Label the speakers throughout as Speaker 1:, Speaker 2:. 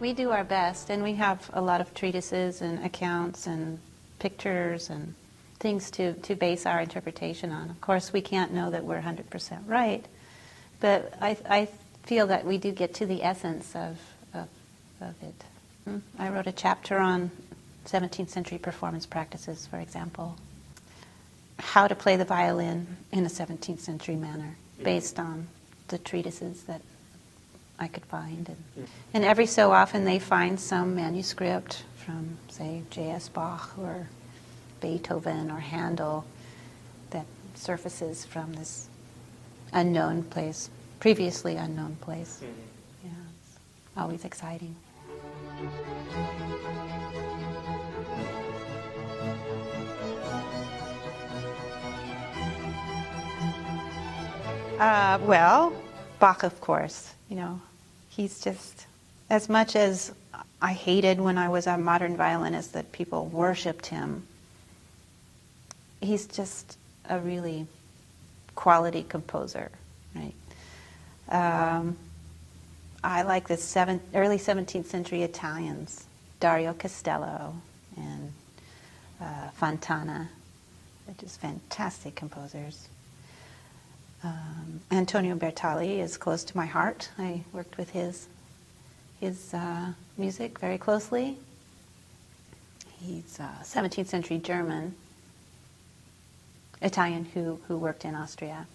Speaker 1: We do our best, and we have a lot of treatises and accounts and pictures and things to base our interpretation on. Of course, we can't know that we're 100% right, but I feel that we do get to the essence of it. I wrote a chapter on 17th century performance practices, for example. How to play the violin in a 17th century manner, based on the treatises that I could find. And every so often they find some manuscript from, say, J.S. Bach or Beethoven or Handel that surfaces from this unknown place, previously unknown place. Yeah, it's always exciting. Well, Bach, of course. You know, he's just, as much as I hated when I was a modern violinist that people worshipped him, he's just a really quality composer, right? I like the early 17th century Italians, Dario Castello and Fontana. They're just fantastic composers. Antonio Bertali is close to my heart. I worked with his music very closely. He's a 17th century German, Italian who worked in Austria.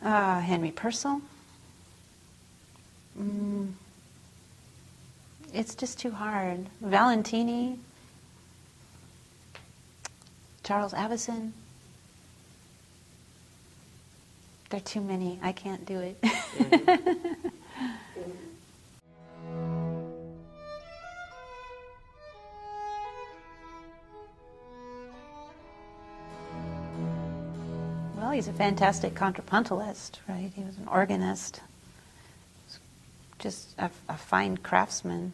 Speaker 1: Henry Purcell. It's just too hard. Valentini, Charles Avison. There are too many. I can't do it. Well, he's a fantastic contrapuntalist, right? He was an organist. Just a fine craftsman.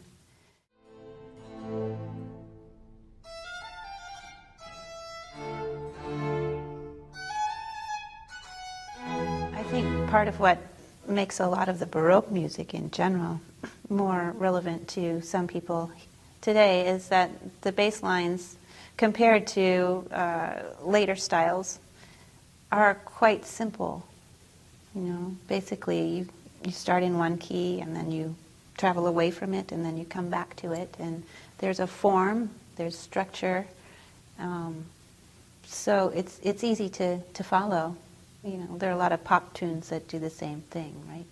Speaker 1: I think part of what makes a lot of the Baroque music in general more relevant to some people today is that the bass lines, compared to later styles, are quite simple. You know, basically you start in one key and then you travel away from it and then you come back to it, and there's a form, there's structure, so it's easy to follow. You know, there are a lot of pop tunes that do the same thing, right?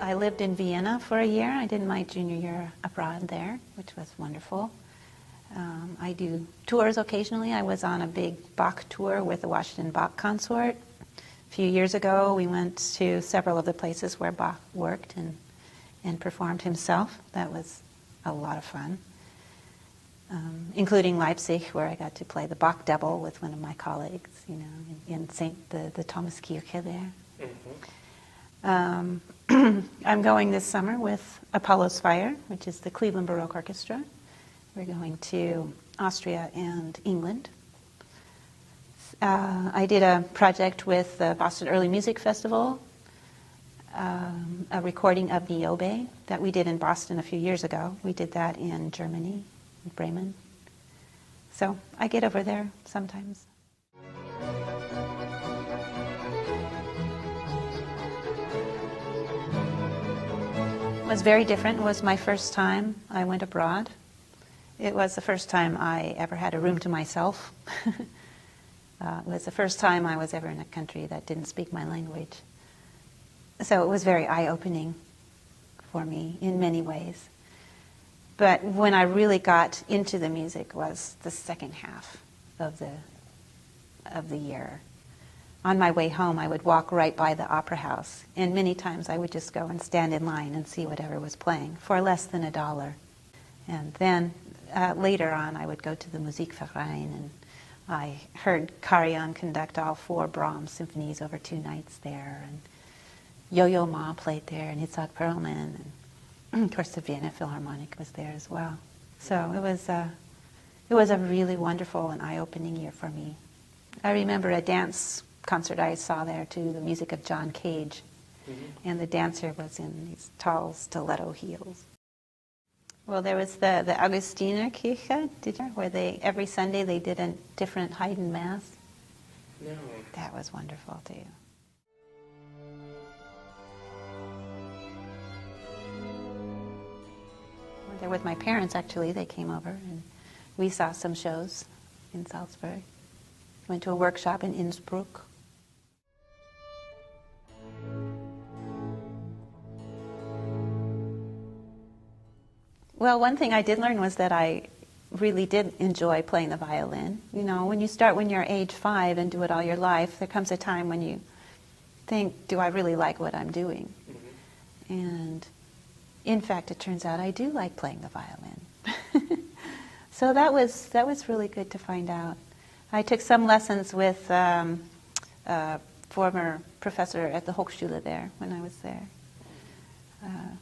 Speaker 1: I lived in Vienna for a year. I did my junior year abroad there, which was wonderful. I do tours occasionally. I was on a big Bach tour with the Washington Bach Consort. A few years ago, we went to several of the places where Bach worked and performed himself. That was a lot of fun, including Leipzig, where I got to play the Bach Double with one of my colleagues, you know, in the Thomaskirche there. Mm-hmm. I'm going this summer with Apollo's Fire, which is the Cleveland Baroque Orchestra. We're going to Austria and England. I did a project with the Boston Early Music Festival, a recording of Niobe that we did in Boston a few years ago. We did that in Germany, in Bremen. So I get over there sometimes. It was very different. It was my first time I went abroad. It was the first time I ever had a room to myself. It was the first time I was ever in a country that didn't speak my language. So it was very eye-opening for me in many ways. But when I really got into the music was the second half of the year. On my way home, I would walk right by the opera house, and many times I would just go and stand in line and see whatever was playing for less than $1. And then later on, I would go to the Musikverein, and I heard Karajan conduct all 4 Brahms symphonies over 2 nights there, and Yo-Yo Ma played there, and Itzhak Perlman, and of course the Vienna Philharmonic was there as well. So it It was a really wonderful and eye-opening year for me. I remember a dance concert I saw there to the music of John Cage, and the dancer was in these tall stiletto heels. Well, there was the Augustinerkirche, where every Sunday they did a different Haydn Mass.
Speaker 2: No.
Speaker 1: That was wonderful, too. There with my parents, actually. They came over, and we saw some shows in Salzburg. Went to a workshop in Innsbruck. Well, one thing I did learn was that I really did enjoy playing the violin. You know, when you start when you're age 5 and do it all your life, there comes a time when you think, do I really like what I'm doing? And in fact, it turns out I do like playing the violin. So that was really good to find out. I took some lessons with a former professor at the Hochschule there when I was there,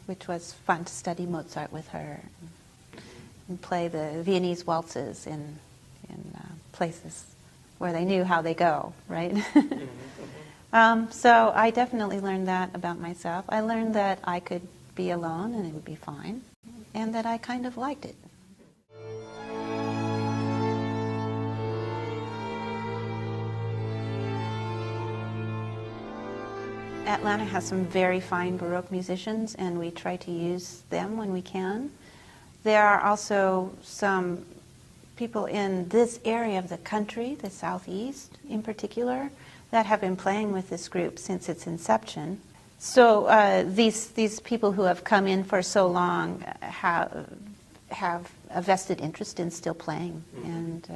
Speaker 1: which was fun to study Mozart with her and play the Viennese waltzes in places where they knew how they go, right? So I definitely learned that about myself. I learned that I could be alone and it would be fine, and that I kind of liked it. Atlanta has some very fine Baroque musicians, and we try to use them when we can. There are also some people in this area of the country, the Southeast in particular, that have been playing with this group since its inception. So these people who have come in for so long have a vested interest in still playing, and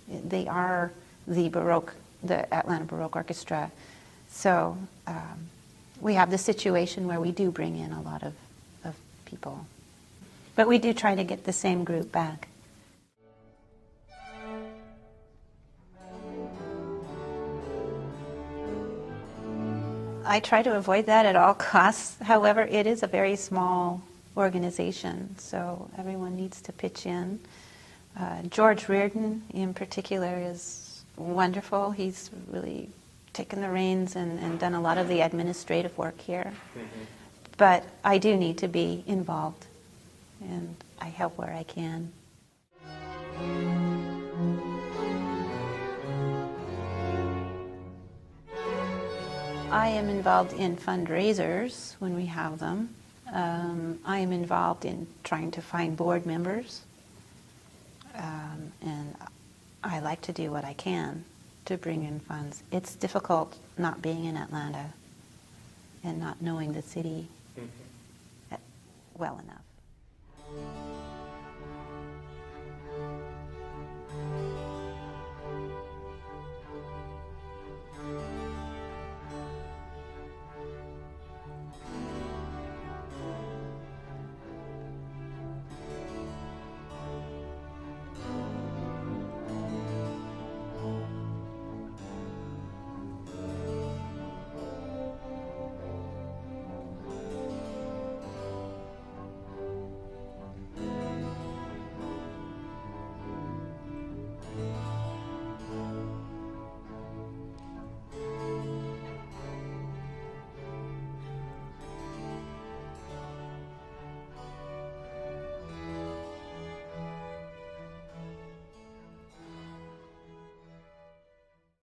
Speaker 1: they are the Atlanta Baroque Orchestra. So we have the situation where we do bring in a lot of people. But we do try to get the same group back. I try to avoid that at all costs. However, it is a very small organization, so everyone needs to pitch in. George Reardon, in particular, is wonderful. He's really taken the reins and done a lot of the administrative work here. But I do need to be involved, and I help where I can. I am involved in fundraisers when we have them. I am involved in trying to find board members, and I like to do what I can to bring in funds. It's difficult not being in Atlanta and not knowing the city well enough.